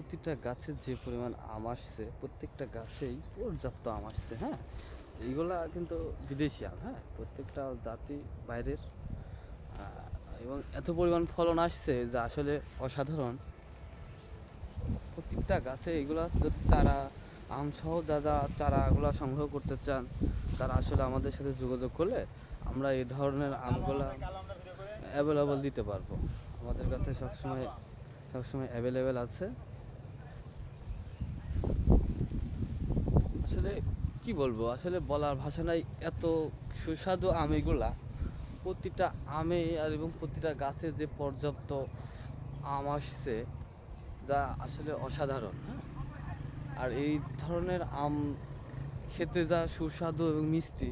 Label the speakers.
Speaker 1: প্রতিটা গাছে যে পরিমাণ আম আসছে, প্রত্যেকটা গাছেই পর্যাপ্ত আম আসছে। হ্যাঁ, এইগুলা কিন্তু বিদেশি আম। হ্যাঁ, প্রত্যেকটা জাতি বাইরের, এবং এত পরিমাণ ফলন আসছে যা আসলে অসাধারণ। প্রত্যেকটা গাছে এগুলা যদি চারা, আম সহ যা যা চারাগুলো সংগ্রহ করতে চান, তারা আসলে আমাদের সাথে যোগাযোগ করলে আমরা এই ধরনের আমগুলা অ্যাভেলেবল দিতে পারবো। আমাদের কাছে সবসময় সবসময় অ্যাভেলেবেল আছে। আসলে কি বলবো, আসলে বলার ভাষা নাই, এত সুস্বাদু আম এগুলা। প্রতিটা আমে আর এবং প্রতিটা গাছে যে পর্যাপ্ত আম আসছে, যা আসলে অসাধারণ। হ্যাঁ, আর এই ধরনের আম খেতে যা সুস্বাদু এবং মিষ্টি,